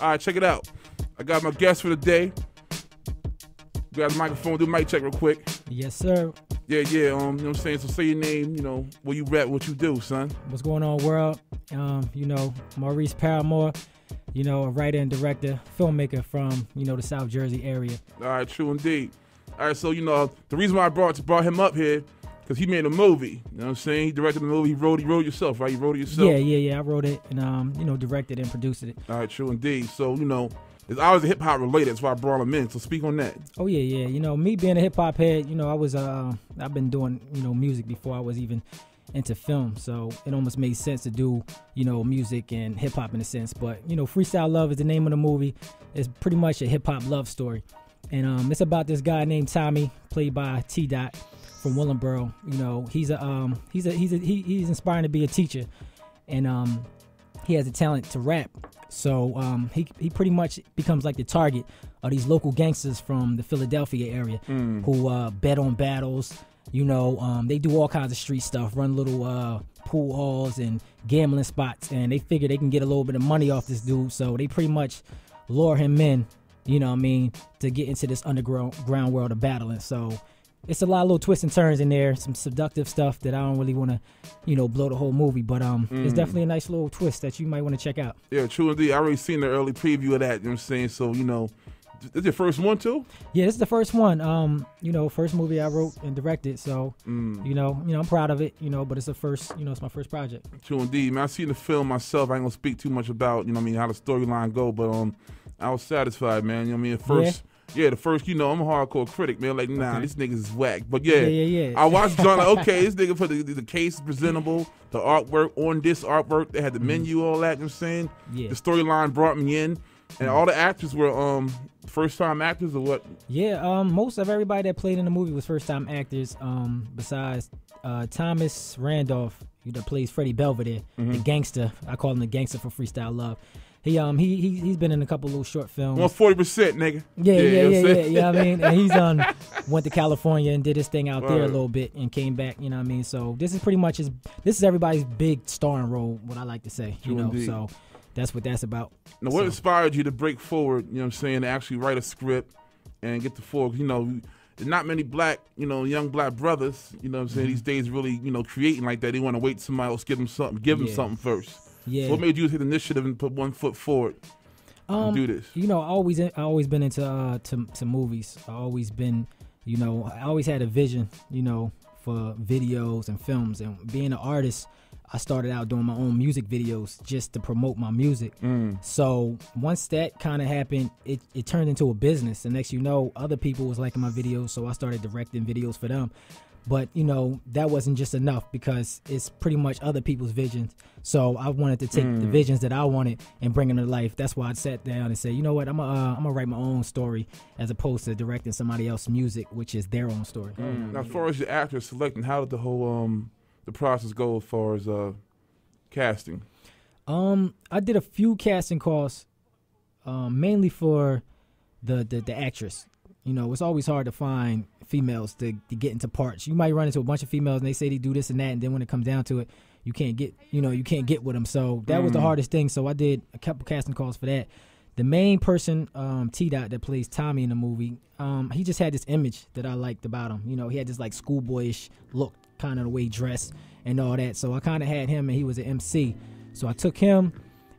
All right, check it out. I got my guest for the day. Grab the microphone, do a mic check real quick. Yes, sir. Yeah, you know what I'm saying? So say your name, where you rap, what you do, son. What's going on, world? Maurice Paramore, a writer and director, filmmaker from, the South Jersey area. All right, true indeed. All right, so, the reason why I brought him up here, because he made a movie. You know what I'm saying? He directed the movie. He wrote it yourself, right? You wrote it yourself? Yeah. I wrote it and, directed and produced it. All right, true indeed. So, it's always hip-hop related. That's why I brought him in. So speak on that. Oh, yeah. Me being a hip-hop head, I've been doing, music before I was even into film. So it almost made sense to do, music and hip-hop in a sense. But, Freestyle Love is the name of the movie. It's pretty much a hip-hop love story. And it's about this guy named Tommy, played by T-Dot from Willingboro. He's inspiring to be a teacher. And he has a talent to rap. So he pretty much becomes like the target of these local gangsters from the Philadelphia area who bet on battles. They do all kinds of street stuff, run little pool halls and gambling spots, and they figure they can get a little bit of money off this dude. So they pretty much lure him in, to get into this underground world of battling. So it's a lot of little twists and turns in there, some seductive stuff that I don't really want to, blow the whole movie. But it's definitely a nice little twist that you might want to check out. Yeah, true indeed. I already seen the early preview of that, you know what I'm saying? So, this is your first one, too? Yeah, this is the first one. First movie I wrote and directed. So, I'm proud of it, but it's the first, it's my first project. True indeed. Man, I seen the film myself. I ain't going to speak too much about, how the storyline go. But I was satisfied, man. At first... Yeah, the first, I'm a hardcore critic, man. Like, nah, This niggas is whack. But yeah. I watched John, like, okay, this nigga for the case is presentable, the artwork, on this artwork, they had the menu, all that, you know what I'm saying? Yeah. The storyline brought me in. And all the actors were first-time actors or what? Yeah, most of everybody that played in the movie was first-time actors, besides Thomas Randolph, that plays Freddie Belvedere, the gangster. I call him the gangster for Freestyle Love. He's been in a couple little short films. 140%, nigga. Yeah. I mean, and he's went to California and did his thing out there a little bit and came back. You know what I mean? So this is pretty much this is everybody's big starring role. What I like to say, Indeed. So that's what that's about. Now, what inspired you to break forward? You know what I'm saying? To actually write a script and get the forward. There's not many black, young black brothers. You know what I'm saying? These days, really, creating like that. They want to wait till somebody else give them something first. Yeah. So what made you take the initiative and put one foot forward and do this? I always been into to movies. I always been, I always had a vision, for videos and films. And being an artist, I started out doing my own music videos just to promote my music. So once that kind of happened, it turned into a business. And next other people was liking my videos, so I started directing videos for them. But, that wasn't just enough because it's pretty much other people's visions. So I wanted to take the visions that I wanted and bring them to life. That's why I sat down and said, you know what, I'm gonna write my own story as opposed to directing somebody else's music, which is their own story. Now, as far as the actors selecting, how did the whole the process go as far as casting? I did a few casting calls, mainly for the actress. It's always hard to find females to get into parts. You might run into a bunch of females and they say they do this and that, and then when it comes down to it, you can't get with them. So that was the hardest thing. So I did a couple casting calls for that. The main person, T-Dot, that plays Tommy in the movie, he just had this image that I liked about him. He had this like schoolboyish look, kind of the way he dressed and all that. So I kind of had him, and he was an MC. So I took him.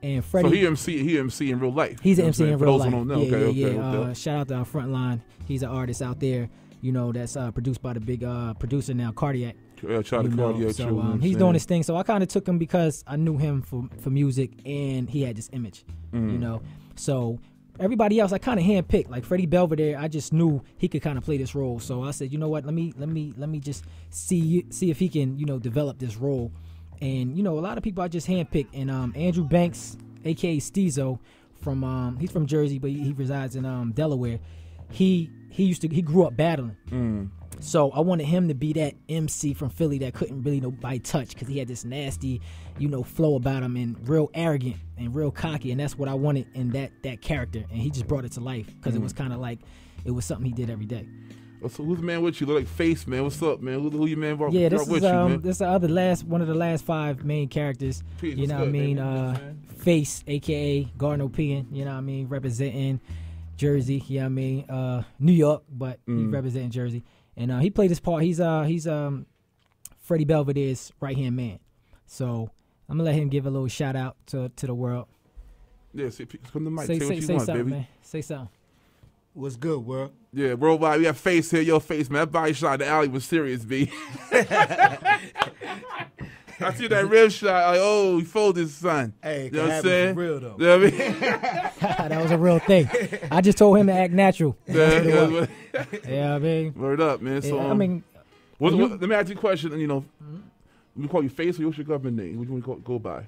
And Freddie, so he MC in real life. He's an MC in real life. Don't know. Okay. Shout out to our Frontline. He's an artist out there, that's produced by the big producer now, Cardiac. Yeah, Cardiac. So he's doing his thing. So I kind of took him because I knew him for music, and he had this image, So everybody else I kind of handpicked. Like Freddie Belvedere, I just knew he could kind of play this role. So I said, you know what? Let me just see if he can develop this role. And, a lot of people I just handpicked. And Andrew Banks, a.k.a. Steezo, he's from Jersey, but he resides in Delaware. He grew up battling. So I wanted him to be that MC from Philly that couldn't really nobody touch because he had this nasty, flow about him and real arrogant and real cocky. And that's what I wanted in that character. And he just brought it to life because it was kind of like it was something he did every day. So who's the man with you? Look like Face, man. What's up, man? Who your man with this is you, man? This is one of the last 5 main characters. Peace, you know what I mean? Face, aka Gardner P. You know what I mean? Representing Jersey. You know what I mean? New York, but he representing Jersey. And he played his part. He's Freddie Belvedere's right hand man. So I'm gonna let him give a little shout out to the world. Yeah, come to the mic. Say what you something, want, baby. man. Say something. What's good, world? Yeah, worldwide. We got Face here. Your Face, man. That body shot in the alley was serious, B. I see that rib shot. Like, oh, he folded his son. Hey, you know what I'm saying? Real though. You know what I mean? That was a real thing. I just told him to act natural. Yeah, I mean, word up, man. So, I mean, let me ask you a question. You know, we call you Face, or what's your government name? What do you want to go by?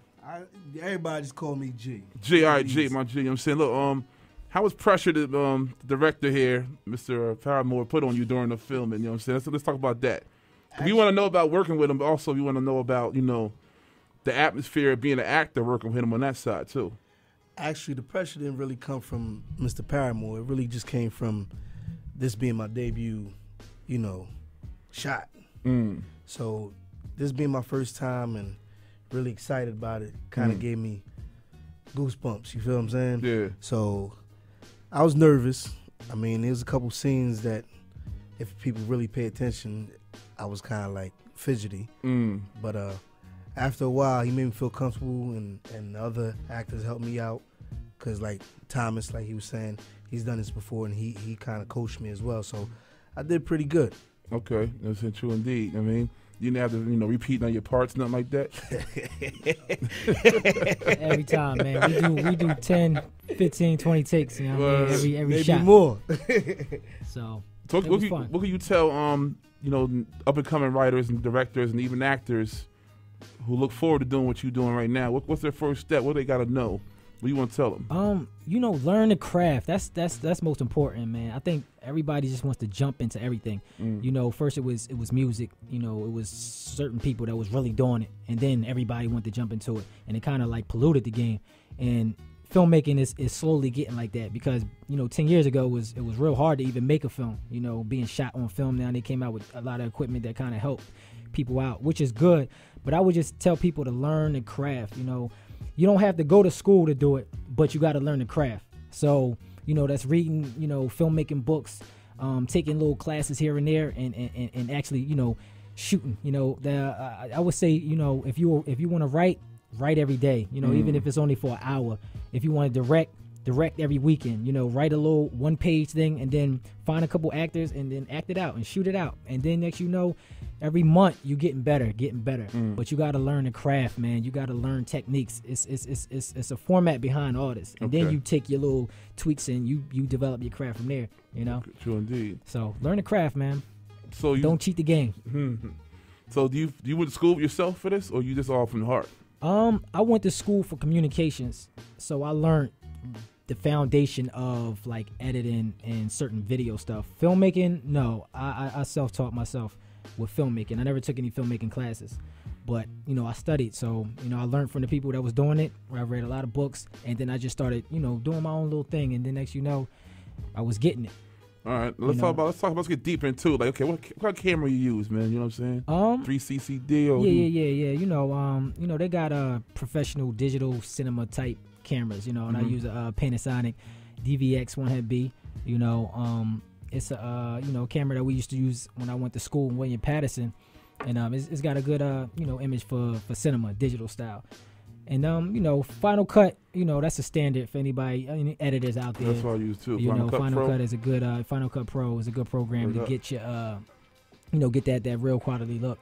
Everybody just call me G. G, all right, G, my G. You know what I'm saying? Look, how was pressure that the director here, Mr. Paramore, put on you during the filming? You know what I'm saying? Let's talk about that. We want to know about working with him, but also we want to know about, you know, the atmosphere of being an actor working with him on that side, too. Actually, the pressure didn't really come from Mr. Paramore. It really just came from this being my debut, you know, shot. So this being my first time and really excited about it kind of gave me goosebumps, you feel what I'm saying? Yeah. So I was nervous. I mean, there was a couple scenes that if people really pay attention, I was kind of like fidgety. But after a while, he made me feel comfortable, and the other actors helped me out. Because like Thomas, like he was saying, he's done this before, and he kind of coached me as well. So I did pretty good. Okay, that's true indeed. I mean, you didn't have to, you know, repeat on your parts, nothing like that? Every time, man. We do 10, 15, 20 takes, you know what I mean? Every maybe shot. More. So what can you tell, you know, up-and-coming writers and directors and even actors who look forward to doing what you're doing right now? What's their first step? What do they got to know? What do you want to tell them? You know, learn the craft. That's most important, man. I think everybody just wants to jump into everything. You know, first it was music. You know, it was certain people that was really doing it, and then everybody wanted to jump into it, and it kind of like polluted the game. And filmmaking is slowly getting like that because, you know, 10 years ago it was real hard to even make a film. You know, being shot on film now, they came out with a lot of equipment that kind of helped people out, which is good. But I would just tell people to learn the craft. You know, you don't have to go to school to do it, but you got to learn the craft. So, you know, that's reading, you know, filmmaking books, taking little classes here and there, and actually, you know, shooting. You know, I would say, you know, if you want to write every day. You know, even if it's only for an hour. If you want to direct every weekend. You know, write a little 1-page thing, and then find a couple actors, and then act it out and shoot it out. And then next, you know, every month you getting better. But you got to learn the craft, man. You got to learn techniques. It's a format behind all this, and then you take your little tweaks and you develop your craft from there. You know, true indeed. So learn the craft, man. So you don't cheat the game. So do you went to school yourself for this, or you just all from the heart? I went to school for communications, so I learned the foundation of like editing and certain video stuff. Filmmaking, no, I self-taught myself with filmmaking. I never took any filmmaking classes, but you know, I studied, so you know, I learned from the people that was doing it. I read a lot of books, and then I just started, you know, doing my own little thing, and then next, you know, I was getting it. All right, let's get deeper into it. Like, okay, what kind of camera you use, man? You know what I'm saying? 3CCD or yeah. You know, they got professional digital cinema type cameras. You know, and I use a Panasonic DVX 100B. You know, it's a you know, camera that we used to use when I went to school in William Patterson, and it's got a good you know, image for cinema, digital style. And you know, Final Cut, you know, that's a standard for anybody, any editors out there. That's what I use too. You know, Final Cut is a good Final Cut Pro is a good program to get you, you know, get that real quality look.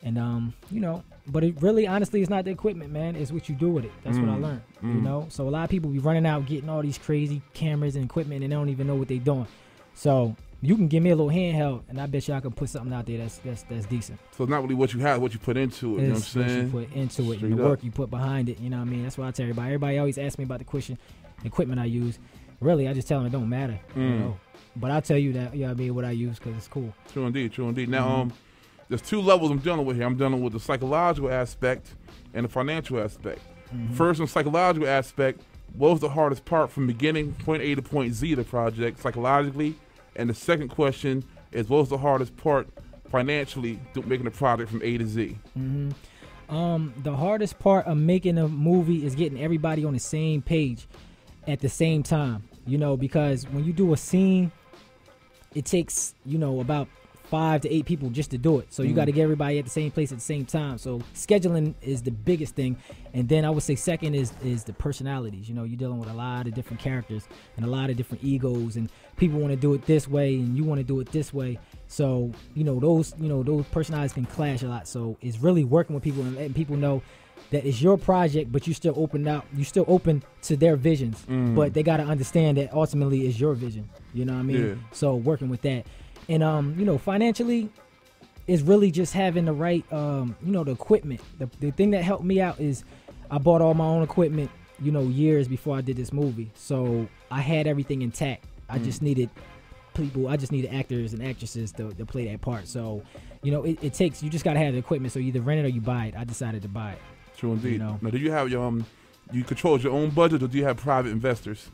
And you know, but it really, honestly, it's not the equipment, man. It's what you do with it. That's what I learned. You know, so a lot of people be running out getting all these crazy cameras and equipment, and they don't even know what they're doing. So you can give me a little handheld, and I bet you I can put something out there that's decent. So it's not really what you have, what you put into it. You know what I'm saying? What you put into it, and the work you put behind it. You know what I mean? That's what I tell everybody. Everybody always asks me about the equipment I use. Really, I just tell them it don't matter. You know? But I'll tell you that, you know what I mean, what I use, because it's cool. True indeed. Now, there's two levels I'm dealing with here. I'm dealing with the psychological aspect and the financial aspect. First, on the psychological aspect, what was the hardest part from beginning, point A to point Z of the project, psychologically? And the second question, is what's the hardest part financially making a project from A to Z? The hardest part of making a movie is getting everybody on the same page at the same time, because when you do a scene, it takes, about 5 to 8 people just to do it. So you got to get everybody at the same place at the same time. So scheduling is the biggest thing. And then I would say second is the personalities. You're dealing with a lot of different characters and a lot of different egos, and people want to do it this way and you want to do it this way. So, those personalities can clash a lot. So it's really working with people and letting people know that it's your project, but you're still open to their visions. But they got to understand that ultimately it's your vision. You know what I mean? Yeah. So working with that. And, financially, it's really just having the right, the equipment. The thing that helped me out is I bought all my own equipment, years before I did this movie. So I had everything intact. I just needed actors and actresses to play that part. So, it takes, you just got to have the equipment. So you either rent it or you buy it. I decided to buy it. True indeed. Now, do you have you control your own budget, or do you have private investors?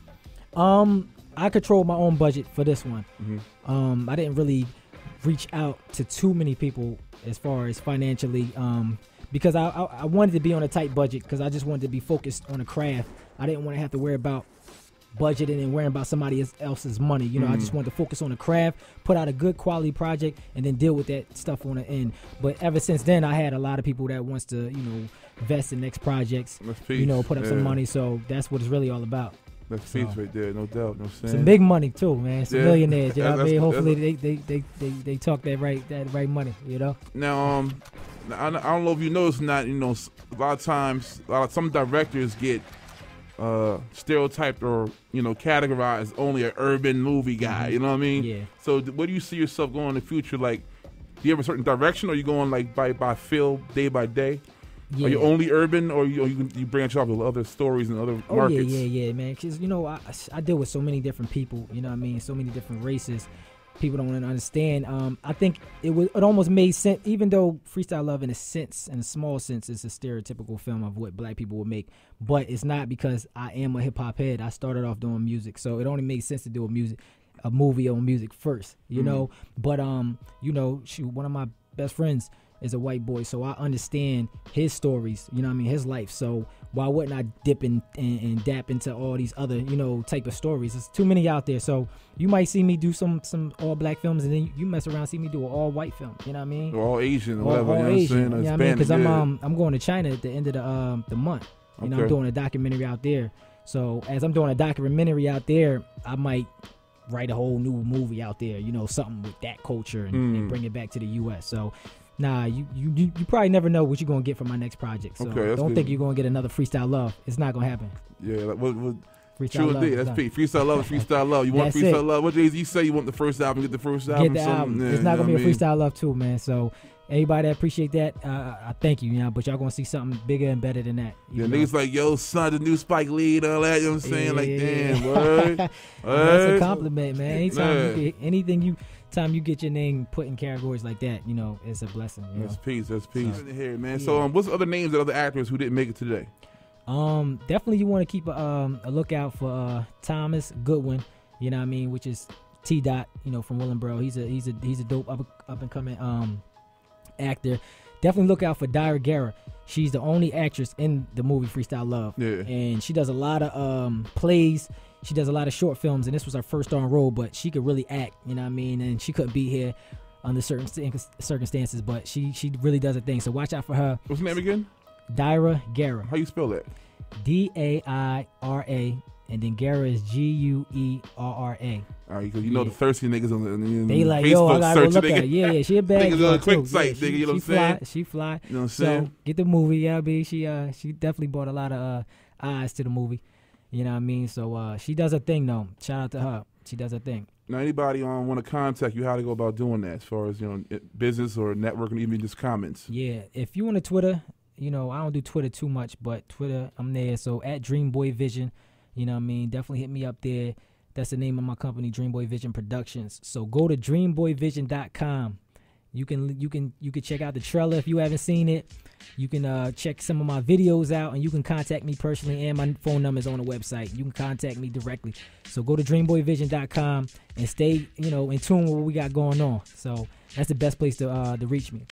I control my own budget for this one. I didn't really reach out to too many people as far as financially, because I wanted to be on a tight budget, because I just wanted to be focused on the craft. I didn't want to have to worry about budgeting and worrying about somebody else's money. I just wanted to focus on the craft, put out a good quality project, and then deal with that stuff on the end. But ever since then, I had a lot of people that wants to, invest in next projects, put up some money. So that's what it's really all about. That's peace right there, no doubt. Some big money too, man. Some millionaires. You know what I mean? Hopefully they talk that right money. Now, I don't know if you noticed or not. A lot of times, some directors get stereotyped or categorized only an urban movie guy. You know what I mean? Yeah. So, where do you see yourself going in the future? Like, do you have a certain direction, or are you going like by feel, day by day? Yeah. Are you only urban, or you branch off with other stories and other markets? Yeah, man. Because I deal with so many different people. You know what I mean? So many different races. People don't understand. I think it almost made sense, even though Freestyle Love, in a small sense, is a stereotypical film of what black people would make. But it's not, because I am a hip hop head. I started off doing music, so it only made sense to do a movie on music first. But one of my best friends is a white boy, so I understand his stories, his life. So why wouldn't I dip and dap into all these other, type of stories? There's too many out there. So you might see me do some all black films, and then you mess around, see me do an all white film. You know what I mean? Or all Asian, or whatever. All Asian. You know what I mean? Because I'm going to China at the end of the month. I'm doing a documentary out there. So as I'm doing a documentary out there, I might write a whole new movie out there. Something with that culture and bring it back to the U.S. So. Nah, you probably never know what you're going to get from my next project. So don't think you're going to get another Freestyle Love. It's not going to happen. Yeah, Freestyle Love. That's Pete. Freestyle Love is Freestyle Love. You want Freestyle Love? What Jay-Z say? You want the first album, get the first album. Get the album. It's not going to be a Freestyle Love too, man. So anybody that appreciate that, I thank you. But y'all going to see something bigger and better than that. Niggas like, yo, son, the new Spike Lee and all that. You know what I'm saying? Damn, word. That's a compliment, man. Anytime you get your name put in categories like that, it's a blessing. That's peace. That's peace. So, here, man. Yeah. So, what's other names of other actors who didn't make it today? Definitely you want to keep a lookout for Thomas Goodwin. You know what I mean? Which is T. Dot. From Willenboro. He's a dope up and coming actor. Definitely look out for Dyra Guerra. She's the only actress in the movie Freestyle Love. Yeah. And she does a lot of plays. She does a lot of short films, and this was her first on role, but she could really act, you know what I mean? And she couldn't be here under certain circumstances, but she really does a thing. So watch out for her. What's her name again? Dyra Guerra. How you spell that? Daira, and then Guerra is Guerra. All right, because the thirsty niggas on the they like, Facebook yo, I gotta search. Look at her. Yeah, she a bad girl, on a quick too. site, nigga, you know what I'm saying? She fly. You know what I'm saying? So get the movie, yeah, B. She definitely brought a lot of eyes to the movie. You know what I mean? So she does her thing, though. Shout out to her. She does her thing. Now, anybody want to contact you, how to go about doing that, as far as business or networking, even just comments? Yeah, if you want to Twitter, I don't do Twitter too much, but Twitter, I'm there. So at Dreamboy Vision, you know what I mean? Definitely hit me up there. That's the name of my company, Dreamboy Vision Productions. So go to dreamboyvision.com. You can check out the trailer if you haven't seen it. You can check some of my videos out, and you can contact me personally, and my phone number is on the website. You can contact me directly. So go to dreamboyvision.com and stay, in tune with what we got going on. So that's the best place to reach me.